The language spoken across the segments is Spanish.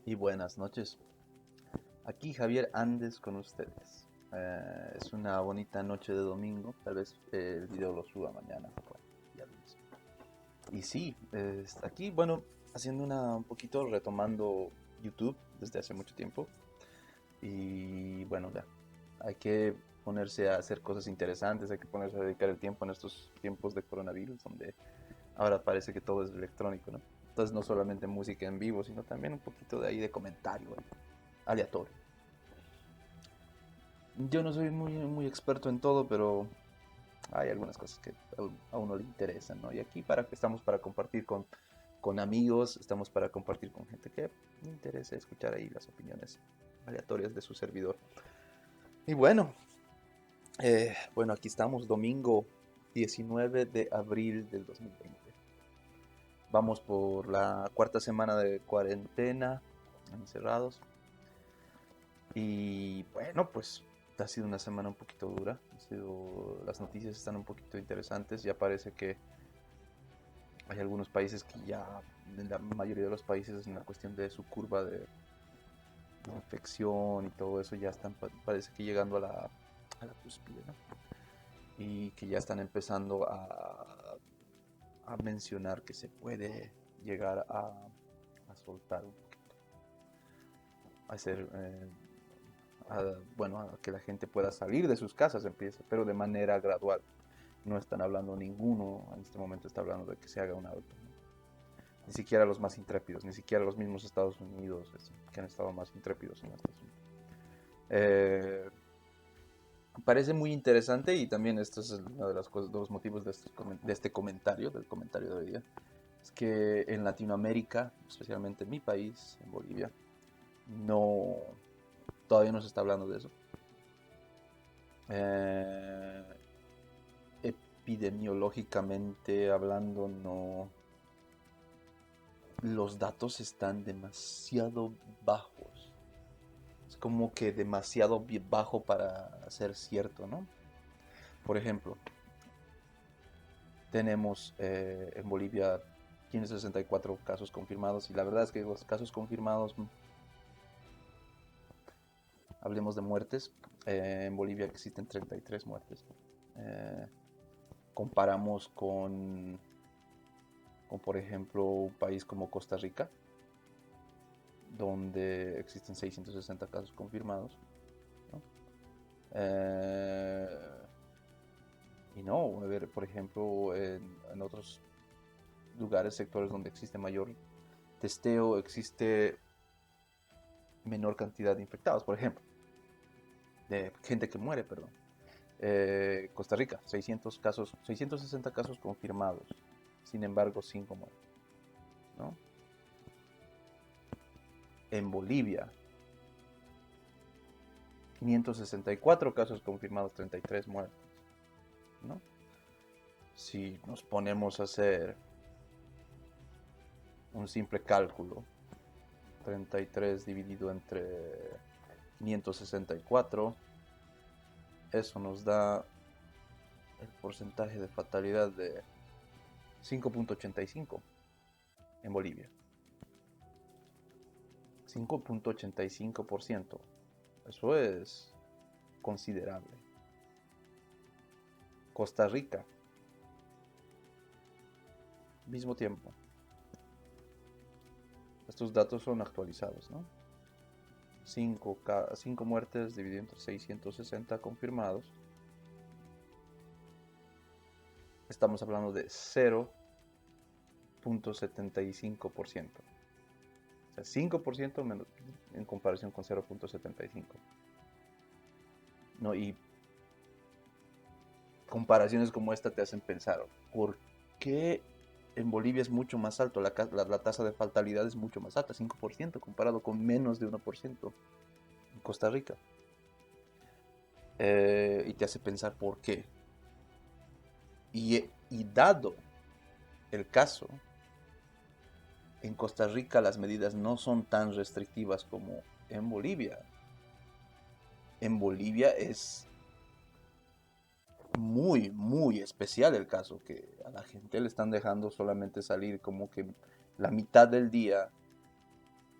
Y buenas noches. Aquí Javier Andes con ustedes. Es una bonita noche de domingo. Tal vez el video lo suba mañana. Bueno, ya lo hice. Y sí, aquí, bueno, haciendo un poquito, retomando YouTube desde hace mucho tiempo. Y bueno, ya, hay que ponerse a hacer cosas interesantes, hay que ponerse a dedicar el tiempo en estos tiempos de coronavirus, donde ahora parece que todo es electrónico, ¿no? Entonces no solamente música en vivo, sino también un poquito de ahí de comentario, aleatorio. Yo no soy muy experto en todo, pero hay algunas cosas que a uno le interesan, ¿no? Y aquí estamos para compartir con amigos, estamos para compartir con gente que le interese escuchar ahí las opiniones aleatorias de su servidor. Y bueno, aquí estamos, domingo 19 de abril del 2020. Vamos por la cuarta semana de cuarentena, encerrados. Y bueno, pues ha sido una semana un poquito dura. Las noticias están un poquito interesantes. Ya parece que hay algunos países que ya, en la mayoría de los países, en la cuestión de su curva de infección y todo eso, ya están, parece que llegando a la cúspide, ¿no? Y que ya están empezando a mencionar que se puede llegar a soltar un poquito, a hacer bueno, a que la gente pueda salir de sus casas, empieza, pero de manera gradual. No están hablando ninguno, en este momento está hablando de que se haga un alto, ¿no? Ni siquiera los más intrépidos, ni siquiera los mismos Estados Unidos que han estado más intrépidos en este asunto. Eh, Parece muy interesante y también esto es uno de, las cosas, de los motivos de este comentario, del comentario de hoy día, es que en Latinoamérica, especialmente en mi país, en Bolivia, no, todavía no se está hablando de eso. Eh, Epidemiológicamente hablando, no, los datos están demasiado bajos. Es como que demasiado bajo para ser cierto, ¿no? Por ejemplo, tenemos en Bolivia 564 casos confirmados y la verdad es que los casos confirmados, hablemos de muertes, en Bolivia existen 33 muertes. Eh, Comparamos con, por ejemplo, un país como Costa Rica, donde existen 660 casos confirmados, ¿no? Eh, y no, a ver, por ejemplo, en otros lugares, sectores donde existe mayor testeo, existe menor cantidad de infectados, por ejemplo, de gente que muere, perdón. Costa Rica, 600 casos, 660 casos confirmados, sin embargo, 5 muertes, ¿no? En Bolivia, 564 casos confirmados, 33 muertes, ¿no? Si nos ponemos a hacer un simple cálculo, 33 dividido entre 564, eso nos da el porcentaje de fatalidad de 5.85 en Bolivia. 5.85%. Eso es considerable. Costa Rica, mismo tiempo. Estos datos son actualizados, ¿no? 5 muertes dividido entre 660 confirmados. Estamos hablando de 0.75%. O sea, 5% menos en comparación con 0.75. ¿No? Y comparaciones como esta te hacen pensar, ¿por qué en Bolivia es mucho más alto? La tasa de fatalidad es mucho más alta, 5% comparado con menos de 1% en Costa Rica. Y te hace pensar por qué. Y dado el caso, en Costa Rica las medidas no son tan restrictivas como en Bolivia. En Bolivia es muy especial el caso, que a la gente le están dejando solamente salir como que la mitad del día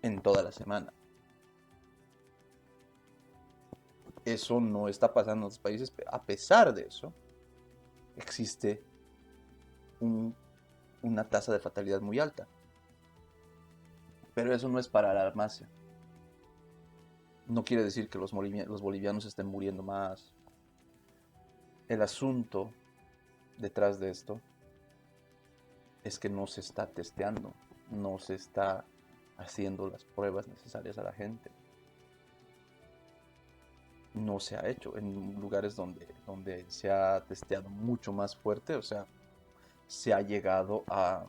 en toda la semana. Eso no está pasando en otros países, pero a pesar de eso, existe una tasa de fatalidad muy alta. Pero eso no es para alarmarse. No quiere decir que los bolivianos estén muriendo más. El asunto detrás de esto es que no se está testeando, no se está haciendo las pruebas necesarias a la gente. No se ha hecho en lugares donde se ha testeado mucho más fuerte, o sea, se ha llegado a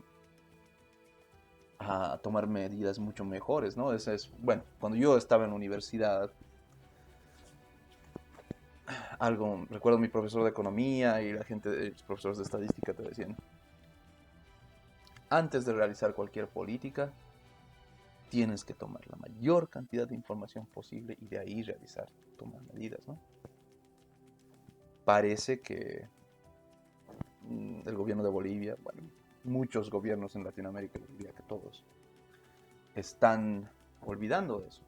tomar medidas mucho mejores, ¿no? Bueno, cuando yo estaba en la universidad, recuerdo mi profesor de economía y los profesores de estadística te decían, antes de realizar cualquier política, tienes que tomar la mayor cantidad de información posible y de ahí tomar medidas, ¿no? Parece que el gobierno de Bolivia, bueno, muchos gobiernos en Latinoamérica, diría que todos, están olvidando eso,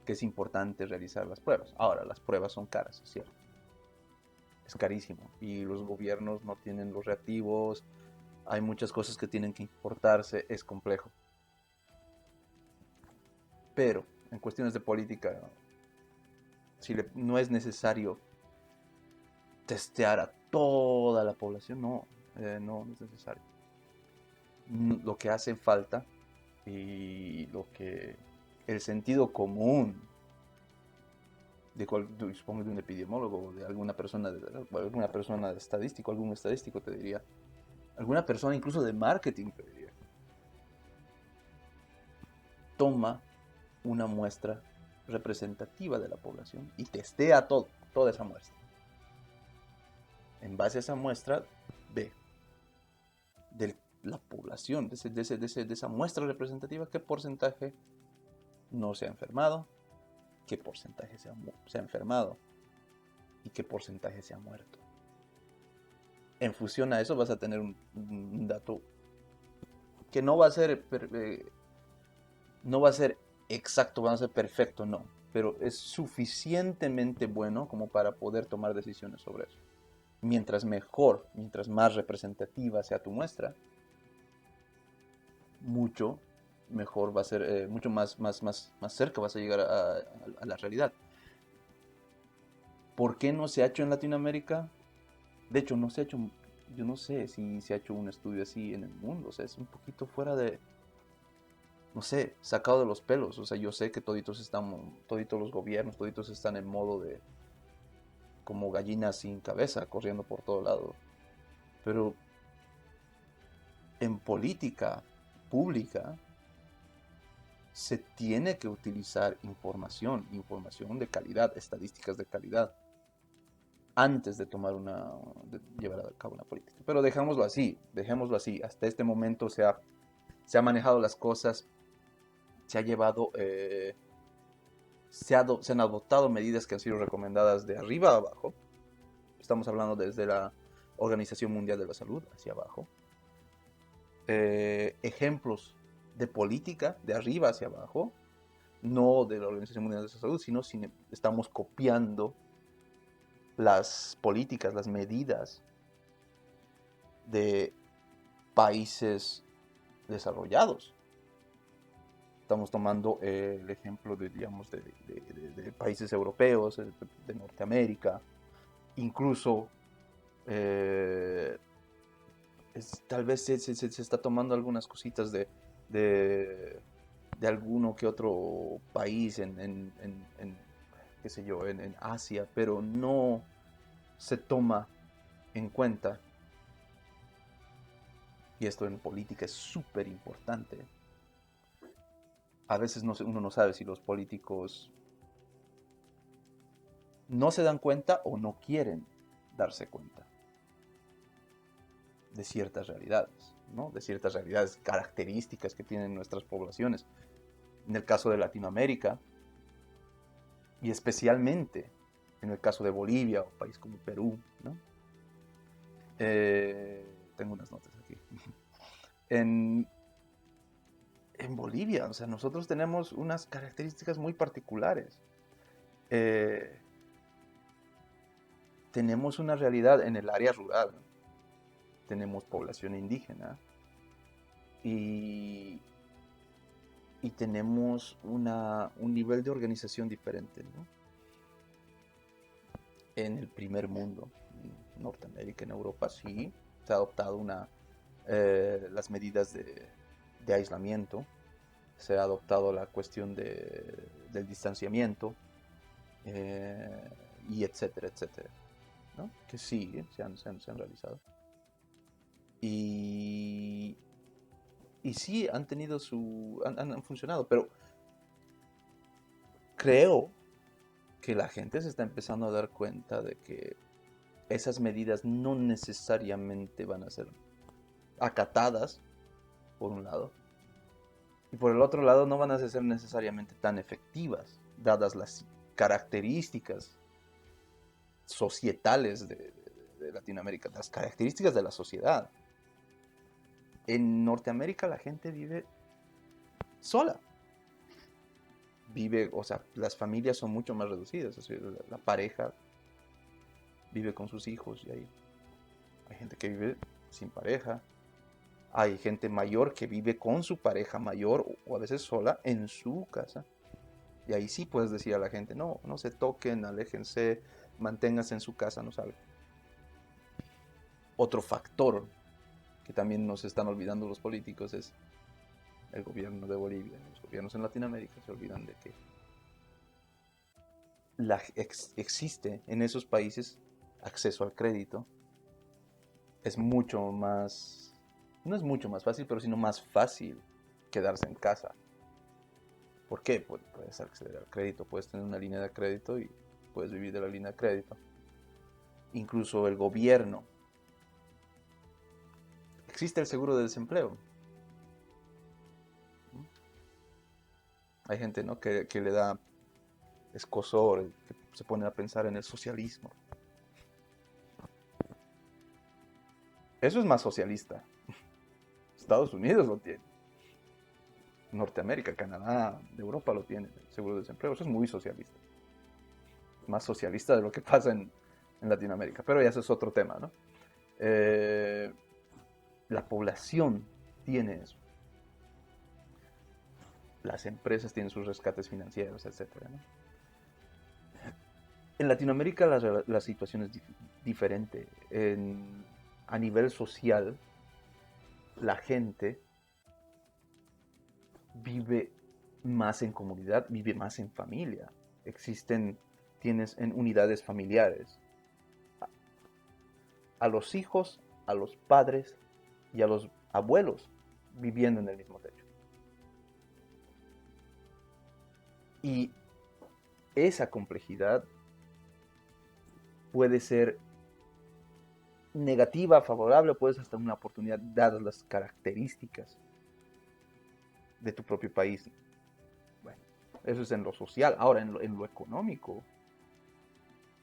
que es importante realizar las pruebas. Ahora, las pruebas son caras, es cierto. Es carísimo y los gobiernos no tienen los reactivos, hay muchas cosas que tienen que importarse, es complejo. Pero en cuestiones de política, no es necesario testear a toda la población, no es necesario. Lo que hace falta y lo que el sentido común supongo de un epidemiólogo, de alguna persona de estadístico, algún estadístico te diría, alguna persona incluso de marketing te diría, toma una muestra representativa de la población y testea toda esa muestra. En base a esa muestra, ve de la población, de esa muestra representativa, qué porcentaje no se ha enfermado, qué porcentaje se ha enfermado y qué porcentaje se ha muerto. En función a eso vas a tener un dato que no va a ser exacto, va a ser perfecto, no, pero es suficientemente bueno como para poder tomar decisiones sobre eso. Mientras mejor, mientras más representativa sea tu muestra, mucho mejor va a ser, mucho más cerca vas a llegar a la realidad. ¿Por qué no se ha hecho en Latinoamérica? De hecho, no se ha hecho, yo no sé si se ha hecho un estudio así en el mundo, o sea, es un poquito fuera de, no sé, sacado de los pelos, o sea, yo sé que toditos los gobiernos, toditos están en modo de, como gallinas sin cabeza, corriendo por todo lado, pero en política pública se tiene que utilizar información de calidad, estadísticas de calidad, antes de llevar a cabo una política. Pero dejémoslo así. Hasta este momento se ha manejado las cosas, se ha llevado, se han adoptado medidas que han sido recomendadas de arriba a abajo. Estamos hablando desde la Organización Mundial de la Salud hacia abajo. Ejemplos de política de arriba hacia abajo, no de la Organización Mundial de la Salud, sino estamos copiando las políticas, las medidas de países desarrollados. Estamos tomando el ejemplo digamos, de países europeos, de Norteamérica, incluso tal vez se está tomando algunas cositas de alguno que otro país qué sé yo, en Asia, pero no se toma en cuenta, y esto en política es súper importante. A veces uno no sabe si los políticos no se dan cuenta o no quieren darse cuenta de ciertas realidades, ¿no? De ciertas realidades características que tienen nuestras poblaciones. En el caso de Latinoamérica, y especialmente en el caso de Bolivia o país como Perú, ¿no? Tengo unas notas aquí. En en Bolivia, o sea, nosotros tenemos unas características muy particulares. Eh, tenemos una realidad en el área rural, tenemos población indígena y, y tenemos un nivel de organización diferente, ¿no? En el primer mundo, en Norteamérica, en Europa, sí, se ha adoptado las medidas de aislamiento, se ha adoptado la cuestión del distanciamiento, y etcétera, etcétera, ¿no? Que sí, se han realizado. Y, y sí, han tenido han funcionado, pero creo que la gente se está empezando a dar cuenta de que esas medidas no necesariamente van a ser acatadas, por un lado, y por el otro lado no van a ser necesariamente tan efectivas, dadas las características societales de Latinoamérica, las características de la sociedad. En Norteamérica la gente vive sola. O sea, las familias son mucho más reducidas. O sea, la pareja vive con sus hijos y hay gente que vive sin pareja. Hay gente mayor que vive con su pareja mayor o a veces sola en su casa. Y ahí sí puedes decir a la gente, no, no se toquen, aléjense, manténganse en su casa, no salgan. Otro factor que también nos están olvidando los políticos es el gobierno de Bolivia. Los gobiernos en Latinoamérica se olvidan de que existe en esos países acceso al crédito. Es mucho más, no es mucho más fácil, pero sino más fácil quedarse en casa. ¿Por qué? Pues puedes acceder al crédito, puedes tener una línea de crédito y puedes vivir de la línea de crédito. Incluso el gobierno. Existe el seguro de desempleo. Hay gente, ¿no?, que le da escozor, que se pone a pensar en el socialismo. Eso es más socialista. Estados Unidos lo tiene. Norteamérica, Canadá, Europa lo tiene, el seguro de desempleo. Eso es muy socialista. Más socialista de lo que pasa en Latinoamérica. Pero ya ese es otro tema, ¿no? La población tiene eso. Las empresas tienen sus rescates financieros, etcétera, ¿no? En Latinoamérica la situación es diferente. A nivel social, la gente vive más en comunidad, vive más en familia. Tienes en unidades familiares a los hijos, a los padres y a los abuelos viviendo en el mismo techo. Y esa complejidad puede ser negativa, favorable, puede ser hasta una oportunidad dadas las características de tu propio país. Bueno, eso es en lo social. Ahora, en lo económico,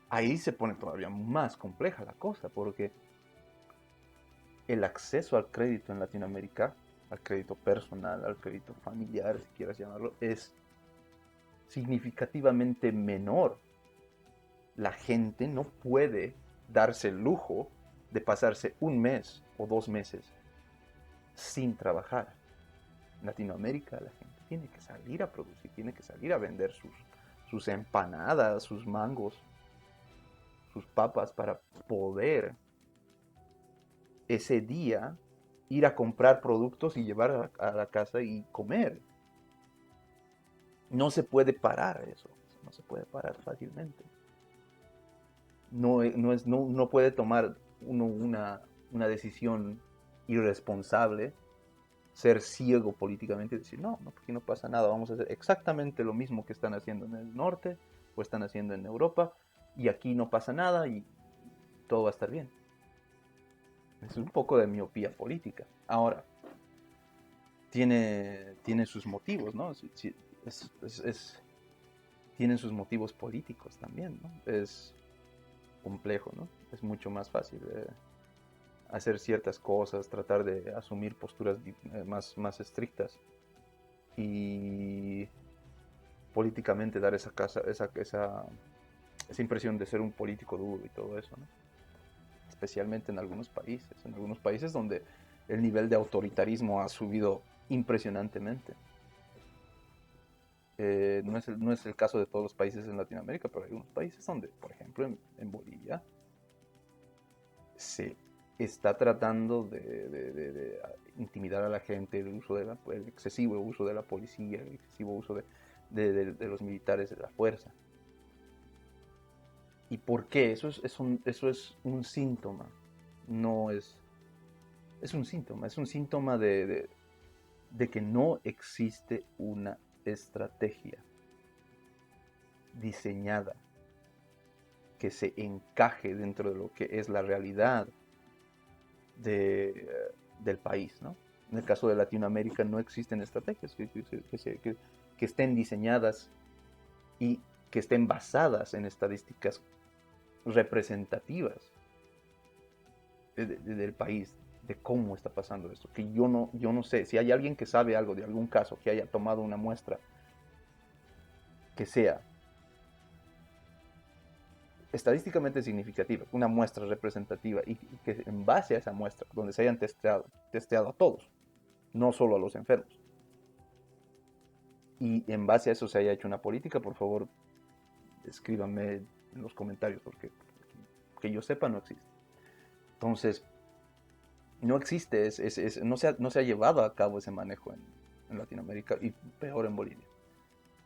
ahí se pone todavía más compleja la cosa, porque el acceso al crédito en Latinoamérica, al crédito personal, al crédito familiar, si quieras llamarlo, es significativamente menor. La gente no puede darse el lujo de pasarse un mes o 2 meses sin trabajar. En Latinoamérica la gente tiene que salir a producir, tiene que salir a vender sus empanadas, sus mangos, sus papas para poder ese día ir a comprar productos y llevar a la casa y comer. No se puede parar eso, no se puede parar fácilmente. No puede tomar uno una decisión irresponsable, ser ciego políticamente y decir, no, aquí no pasa nada, vamos a hacer exactamente lo mismo que están haciendo en el norte o están haciendo en Europa y aquí no pasa nada y todo va a estar bien. Es un poco de miopía política. Ahora, tiene sus motivos, ¿no? Tienen sus motivos políticos también, ¿no? Es complejo, ¿no? Es mucho más fácil hacer ciertas cosas, tratar de asumir posturas más estrictas y políticamente dar esa impresión de ser un político duro y todo eso, ¿no? Especialmente en algunos países donde el nivel de autoritarismo ha subido impresionantemente. No es el caso de todos los países en Latinoamérica, pero hay algunos países donde, por ejemplo, en Bolivia, se está tratando de intimidar a la gente, el excesivo uso de la policía, el excesivo uso de los militares de la fuerza. ¿Y por qué? Eso es un síntoma, no es, es un síntoma de que no existe una estrategia diseñada que se encaje dentro de lo que es la realidad de, del país, ¿no? En el caso de Latinoamérica no existen estrategias que estén diseñadas y que estén basadas en estadísticas representativas del país, de cómo está pasando esto. Que yo no sé, si hay alguien que sabe algo de algún caso, que haya tomado una muestra que sea estadísticamente significativa, una muestra representativa, y que en base a esa muestra, donde se hayan testeado a todos, no solo a los enfermos, y en base a eso se haya hecho una política, por favor, escríbanme en los comentarios, porque que yo sepa no existe. Entonces, no existe, no se ha llevado a cabo ese manejo en Latinoamérica y peor en Bolivia.